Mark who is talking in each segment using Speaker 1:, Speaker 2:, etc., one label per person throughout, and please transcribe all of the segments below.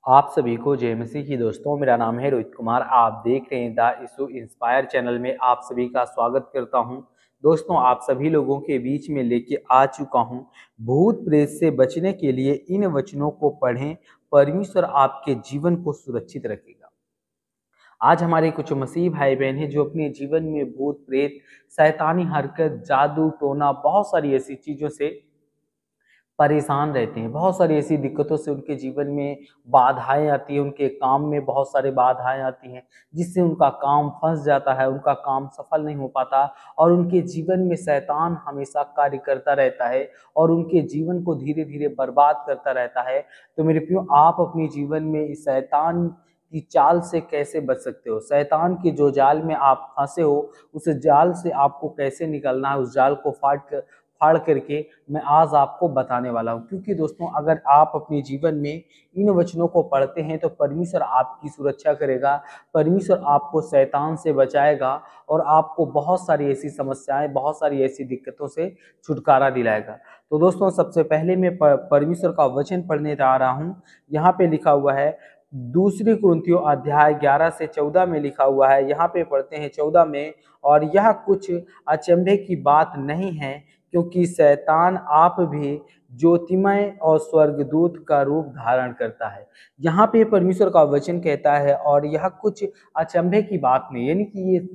Speaker 1: आप सभी को जय मसीह की दोस्तों। मेरा नाम है रोहित कुमार। आप देख रहे हैं द इशू इंस्पायर चैनल में आप सभी का स्वागत करता हूं। दोस्तों, आप सभी लोगों के बीच में लेके आ चुका हूं भूत प्रेत से बचने के लिए इन वचनों को पढ़ें, परमेश्वर आपके जीवन को सुरक्षित रखेगा। आज हमारे कुछ मसीह भाई बहन हैं जो अपने जीवन में भूत प्रेत, शैतानी हरकत, जादू टोना, बहुत सारी ऐसी चीजों से परेशान रहते हैं। बहुत सारी ऐसी दिक्कतों से उनके जीवन में बाधाएं आती हैं, उनके काम में बहुत सारे बाधाएं आती हैं जिससे उनका काम फंस जाता है, उनका काम सफल नहीं हो पाता और उनके जीवन में शैतान हमेशा कार्य करता रहता है और उनके जीवन को धीरे धीरे बर्बाद करता रहता है। तो मेरे प्रियो, आप अपने जीवन में इस शैतान की चाल से कैसे बच सकते हो? शैतान के जो जाल में आप फंसे हो, उस जाल से आपको कैसे निकलना है, उस जाल को फाड़ करके मैं आज आपको बताने वाला हूं। क्योंकि दोस्तों, अगर आप अपने जीवन में इन वचनों को पढ़ते हैं तो परमेश्वर आपकी सुरक्षा करेगा, परमेश्वर आपको शैतान से बचाएगा और आपको बहुत सारी ऐसी समस्याएं, बहुत सारी ऐसी दिक्कतों से छुटकारा दिलाएगा। तो दोस्तों, सबसे पहले मैं परमेश्वर का वचन पढ़ने जा रहा हूं। यहाँ पे लिखा हुआ है दूसरी कुरिन्थियों अध्याय 11 से 14 में लिखा हुआ है। यहाँ पे पढ़ते हैं 14 में, और यह कुछ अचंभे की बात नहीं है, क्योंकि शैतान आप भी ज्योतिमय और स्वर्गदूत का रूप धारण करता है। यहाँ पे परमेश्वर का वचन कहता है और यह कुछ अचंभे की बात नहीं, यानी कि ये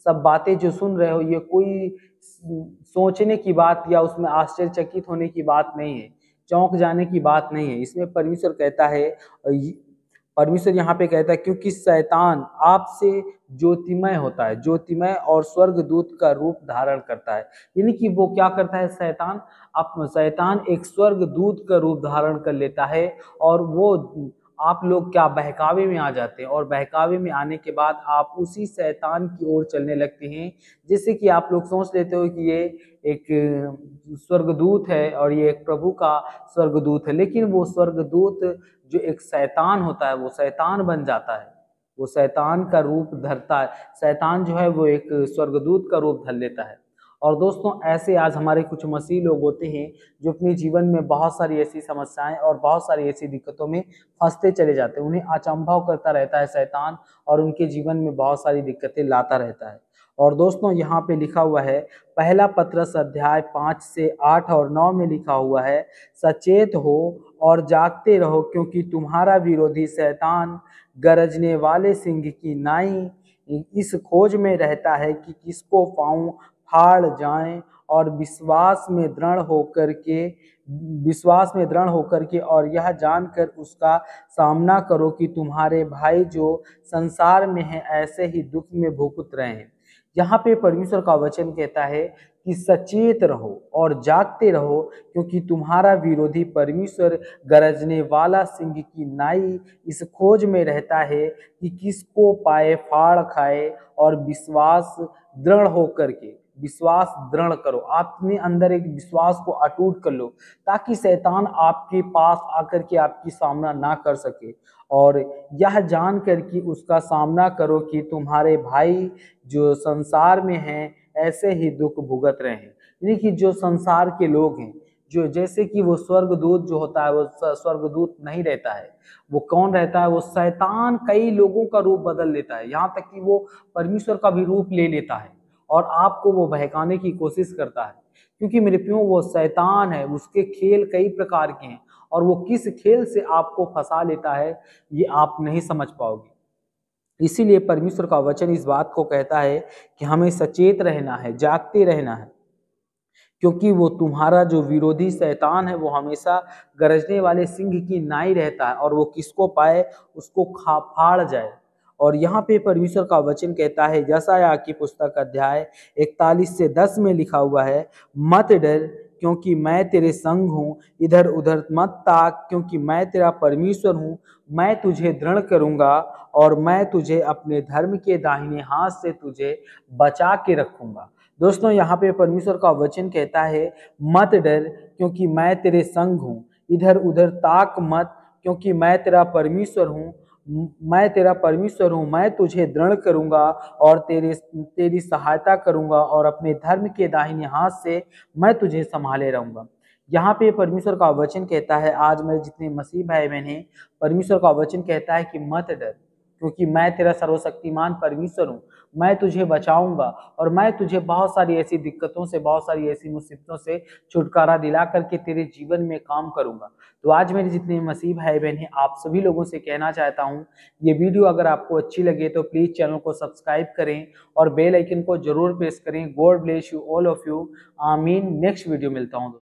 Speaker 1: सब बातें जो सुन रहे हो ये कोई सोचने की बात या उसमें आश्चर्यचकित होने की बात नहीं है, चौंक जाने की बात नहीं है। इसमें परमेश्वर कहता है, परमेश्वर यहाँ पे कहता है क्योंकि शैतान आपसे ज्योतिमय होता है, ज्योतिमय और स्वर्गदूत का रूप धारण करता है। यानी कि वो क्या करता है? शैतान एक स्वर्गदूत का रूप धारण कर लेता है और वो आप लोग क्या बहकावे में आ जाते हैं और बहकावे में आने के बाद आप उसी शैतान की ओर चलने लगते हैं। जैसे कि आप लोग सोच लेते हो कि ये एक स्वर्गदूत है और ये एक प्रभु का स्वर्गदूत है, लेकिन वो स्वर्गदूत जो एक शैतान होता है वो शैतान बन जाता है, वो शैतान का रूप धरता है। शैतान जो है वो एक स्वर्गदूत का रूप धर लेता है। और दोस्तों, ऐसे आज हमारे कुछ मसीह लोग होते हैं जो अपने जीवन में बहुत सारी ऐसी समस्याएं और बहुत सारी ऐसी दिक्कतों में फंसते चले जाते हैं। उन्हें अचंभव करता रहता है शैतान और उनके जीवन में बहुत सारी दिक्कतें लाता रहता है। और दोस्तों, यहाँ पे लिखा हुआ है पहला पत्रस अध्याय 5 से 8 और 9 में लिखा हुआ है, सचेत हो और जागते रहो, क्योंकि तुम्हारा विरोधी शैतान गरजने वाले सिंह की नाई इस खोज में रहता है कि किसको पाऊं फाड़ जाएं। और विश्वास में दृढ़ होकर के और यह जानकर उसका सामना करो कि तुम्हारे भाई जो संसार में हैं ऐसे ही दुख में भुगत रहे हैं। यहाँ पे परमेश्वर का वचन कहता है कि सचेत रहो और जागते रहो, क्योंकि तुम्हारा विरोधी परमेश्वर गरजने वाला सिंह की नाई इस खोज में रहता है कि किसको पाए फाड़ खाए। और विश्वास दृढ़ करो, अपने अंदर एक विश्वास को अटूट कर लो ताकि शैतान आपके पास आकर के आपकी सामना ना कर सके। और यह जानकर कि उसका सामना करो कि तुम्हारे भाई जो संसार में हैं ऐसे ही दुख भुगत रहे हैं। यानी कि जो संसार के लोग हैं, जो जैसे कि वो स्वर्गदूत जो होता है वो स्वर्गदूत नहीं रहता है, वो कौन रहता है? वो शैतान कई लोगों का रूप बदल लेता है, यहाँ तक कि वो परमेश्वर का भी रूप ले लेता है और आपको वो बहकाने की कोशिश करता है। क्योंकि मेरे प्रियो, वो शैतान है, उसके खेल कई प्रकार के हैं और वो किस खेल से आपको फंसा लेता है ये आप नहीं समझ पाओगे। इसीलिए परमेश्वर का वचन इस बात को कहता है कि हमें सचेत रहना है, जागते रहना है, क्योंकि वो तुम्हारा जो विरोधी शैतान है वो हमेशा गरजने वाले सिंह की नाई रहता है और वो किसको पाए उसको फाड़ जाए। और यहाँ पे परमेश्वर का वचन कहता है, यशायाह की पुस्तक अध्याय 41 से 10 में लिखा हुआ है, मत डर क्योंकि मैं तेरे संग हूँ, इधर उधर मत ताक क्योंकि मैं तेरा परमेश्वर हूँ। मैं तुझे दृढ़ करूँगा और मैं तुझे अपने धर्म के दाहिने हाथ से तुझे बचा के रखूँगा। दोस्तों, यहाँ पे परमेश्वर का वचन कहता है, मत डर क्योंकि मैं तेरे संग हूँ, इधर उधर ताक मत क्योंकि मैं तेरा परमेश्वर हूँ। मैं तुझे दृढ़ करूँगा और तेरी सहायता करूँगा और अपने धर्म के दाहिने हाथ से मैं तुझे संभाले रहूँगा। यहाँ पे परमेश्वर का वचन कहता है, आज मेरे जितने मसीह भाई बहन हैं, परमेश्वर का वचन कहता है कि मत डर, क्योंकि मैं तेरा सर्वशक्तिमान परमेश्वर हूँ। मैं तुझे बचाऊंगा और मैं तुझे बहुत सारी ऐसी दिक्कतों से, बहुत सारी ऐसी मुसीबतों से छुटकारा दिला करके तेरे जीवन में काम करूंगा। तो आज मेरे जितने मसीह भाई बहन हैं, आप सभी लोगों से कहना चाहता हूँ, ये वीडियो अगर आपको अच्छी लगे तो प्लीज चैनल को सब्सक्राइब करें और बेल आइकन को जरूर प्रेस करें। God bless you all of you. आमीन। नेक्स्ट वीडियो मिलता हूँ।